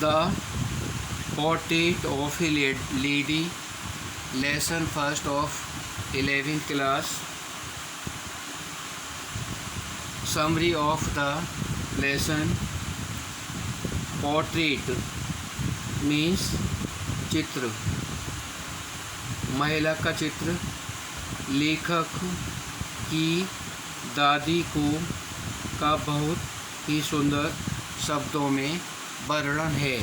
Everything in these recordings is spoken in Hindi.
The Portrait of a Lady, Lesson First of 11th class. Summary of the lesson. Portrait means चित्र, महिला का चित्र। लेखक की दादी का बहुत ही सुंदर शब्दों में वर्णन है।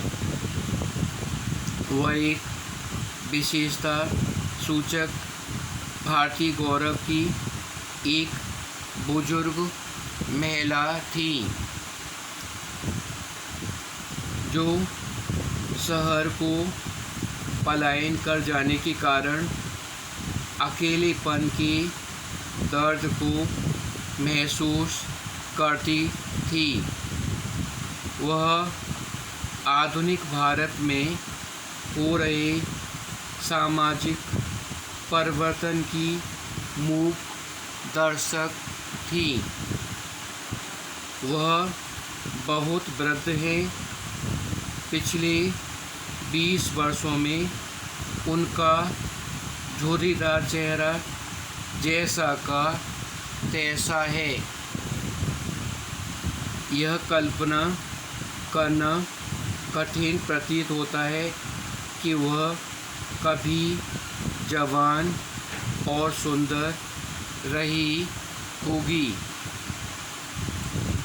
वह एक विशेषता सूचक भारतीय गौरव की एक बुजुर्ग महिला थी, जो शहर को पलायन कर जाने के कारण अकेलेपन के दर्द को महसूस करती थी। वह आधुनिक भारत में हो रहे सामाजिक परिवर्तन की मूक दर्शक थी। वह बहुत वृद्ध है। पिछले 20 वर्षों में उनका झुर्रीदार चेहरा जैसा का तैसा है। यह कल्पना करना कठिन प्रतीत होता है कि वह कभी जवान और सुंदर रही होगी।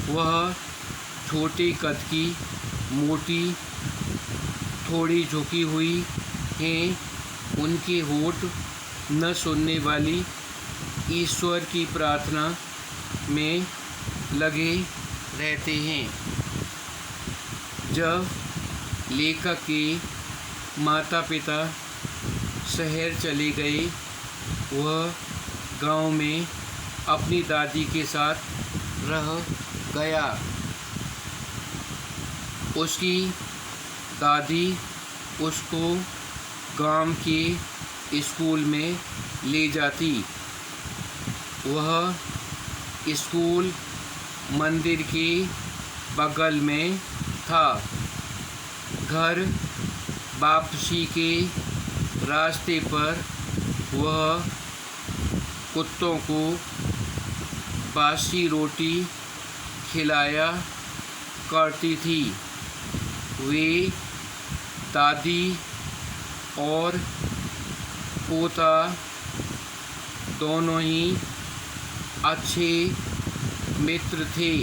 वह छोटे कद की, मोटी, थोड़ी झुकी हुई हैं। उनके होठ न सुनने वाली ईश्वर की प्रार्थना में लगे रहते हैं। जब लेखक के माता पिता शहर चले गए, वह गांव में अपनी दादी के साथ रह गया। उसकी दादी उसको गांव के स्कूल में ले जाती। वह स्कूल मंदिर के बगल में था। घर वापसी के रास्ते पर वह कुत्तों को बासी रोटी खिलाया करती थी। वे दादी और पोता दोनों ही अच्छे मित्र थे।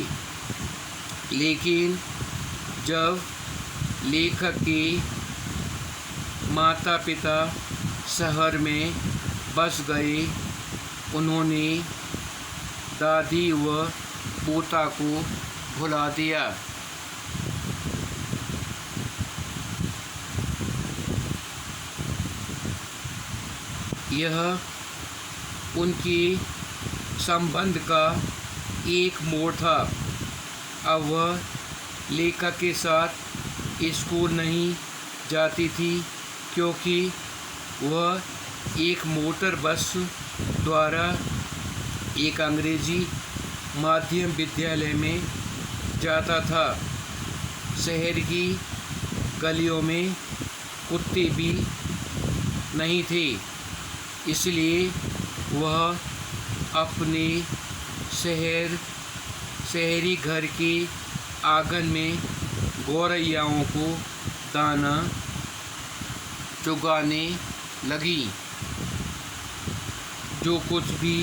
लेकिन जब लेखक के माता पिता शहर में बस गए, उन्होंने दादी व पोता को भुला दिया। यह उनके संबंध का एक मोड़ था। अब वह लेखक के साथ स्कूल नहीं जाती थी, क्योंकि वह एक मोटर बस द्वारा एक अंग्रेजी माध्यम विद्यालय में जाता था। शहर की गलियों में कुत्ते भी नहीं थे, इसलिए वह अपने शहरी घर के आंगन में गौरैयाओं को दाना चुगाने लगी। जो कुछ भी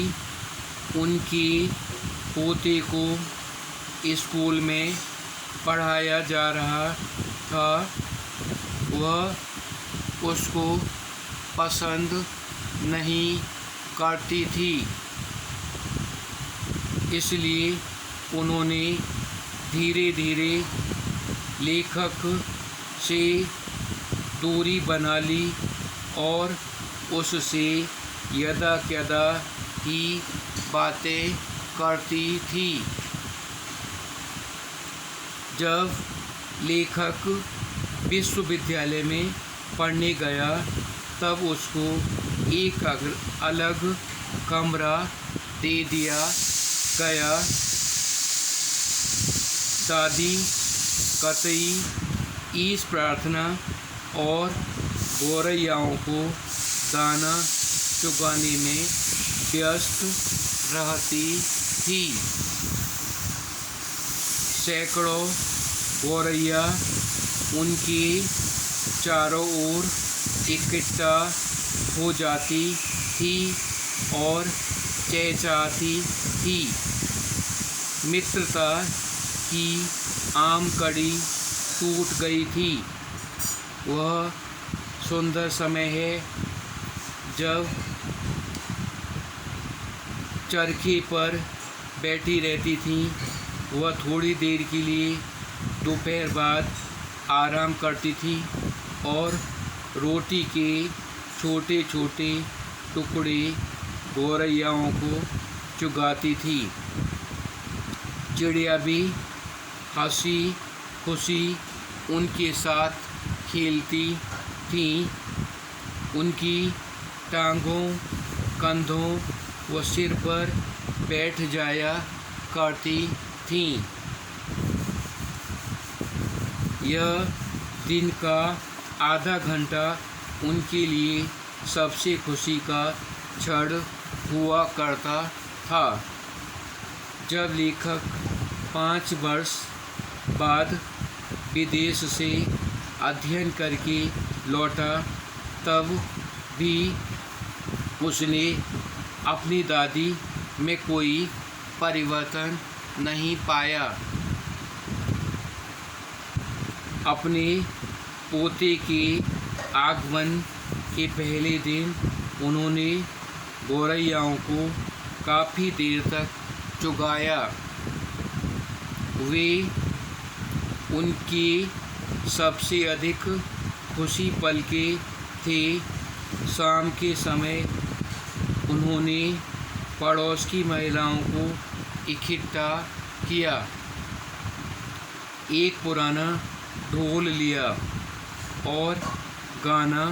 उनके पोते को स्कूल में पढ़ाया जा रहा था, वह उसको पसंद नहीं करती थी। इसलिए उन्होंने धीरे धीरे लेखक से दूरी बना ली और उससे यदा कदा ही बातें करती थी। जब लेखक विश्वविद्यालय में पढ़ने गया, तब उसको एक अलग कमरा दे दिया गया। दादी कतई ईश प्रार्थना और गौरैयाओं को दाना चुगाने में व्यस्त रहती थी। सैकड़ों गौरैया उनके चारों ओर इकट्ठा हो जाती थी और चहचहाती थी। मित्रता की आम कड़ी टूट गई थी। वह सुंदर समय है जब चरखे पर बैठी रहती थीं। वह थोड़ी देर के लिए दोपहर बाद आराम करती थी और रोटी के छोटे छोटे टुकड़े गौरैयाओं को चुगाती थी। चिड़िया भी हंसी खुशी उनके साथ खेलती थीं। उनकी टांगों, कंधों व सिर पर बैठ जाया करती थीं। यह दिन का आधा घंटा उनके लिए सबसे खुशी का क्षण हुआ करता था। जब लेखक 5 वर्ष बाद विदेश से अध्ययन करके लौटा तब भी उसने अपनी दादी में कोई परिवर्तन नहीं पाया। अपने पोते के आगमन के पहले दिन उन्होंने गौरैयाओं को काफ़ी देर तक चुगाया। वे उनके सबसे अधिक खुशी पल के थे। शाम के समय उन्होंने पड़ोस की महिलाओं को इकट्ठा किया, एक पुराना ढोल लिया और गाना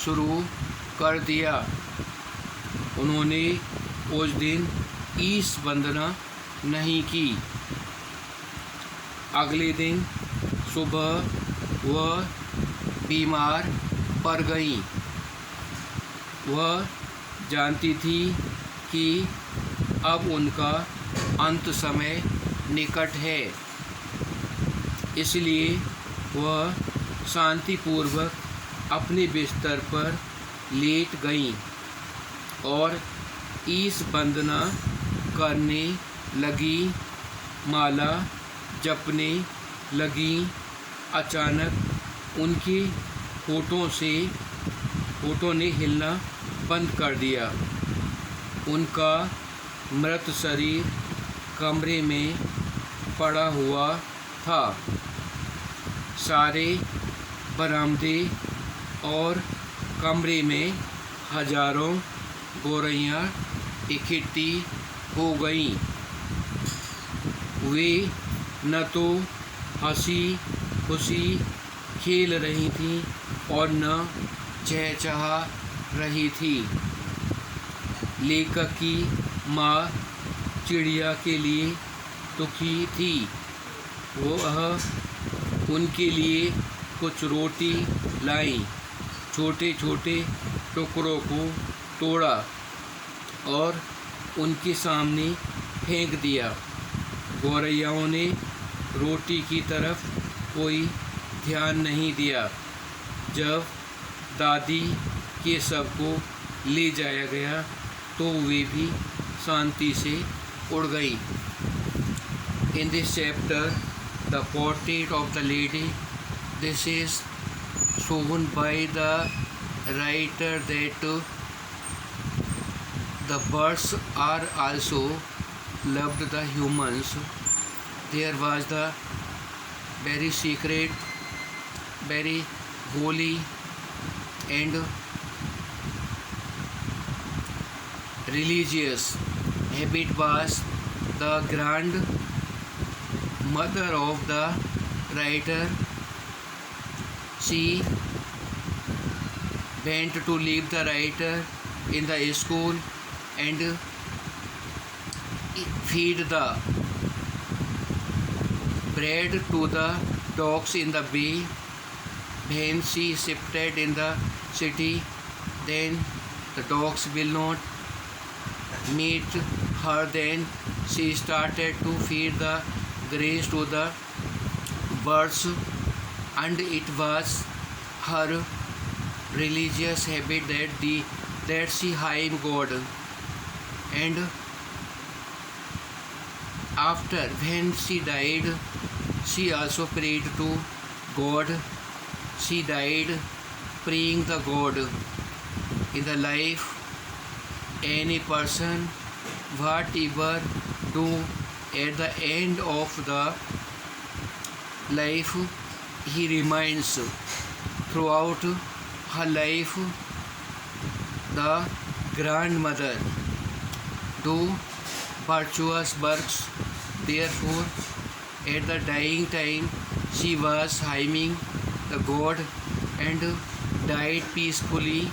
शुरू कर दिया। उन्होंने उस दिन ईश वंदना नहीं की। अगले दिन सुबह वह बीमार पड़ गईं। वह जानती थी कि अब उनका अंत समय निकट है, इसलिए वह शांतिपूर्वक अपने बिस्तर पर लेट गईं और ईश वंदना करने लगी, माला जपने लगी। अचानक उनके होठों ने हिलना बंद कर दिया। उनका मृत शरीर कमरे में पड़ा हुआ था। सारे बरामदे और कमरे में हजारों गौरैया इकट्ठी हो गईं। वे न तो हंसी खुशी खेल रही थीं और न चहचहा रही थी। लेखक की माँ चिड़िया के लिए दुखी थी। वह उनके लिए कुछ रोटी लाई, छोटे छोटे टुकड़ों को तोड़ा और उनके सामने फेंक दिया। गौरैयाओं ने रोटी की तरफ कोई ध्यान नहीं दिया। जब दादी के शव को ले जाया गया तो वे भी शांति से उड़ गई। In this chapter, the portrait of the lady, this is shown by the writer that the birds are also loved the humans. There was the very secret, very holy and religious habit was the grandmother of the writer. She went to leave the writer in the school and feed the bread to the dogs in the way when she shifted in the city, then the dogs will not meet her. Then she started to feed the grass to the birds, and it was her religious habit that she hymned God. And after when she died, she also prayed to God. She died praying the God. In the life, any person, whatever do at the end of the life, he reminds throughout her life the grandmother do virtuous works. Therefore, at the dying time, she was hymning the God and died peacefully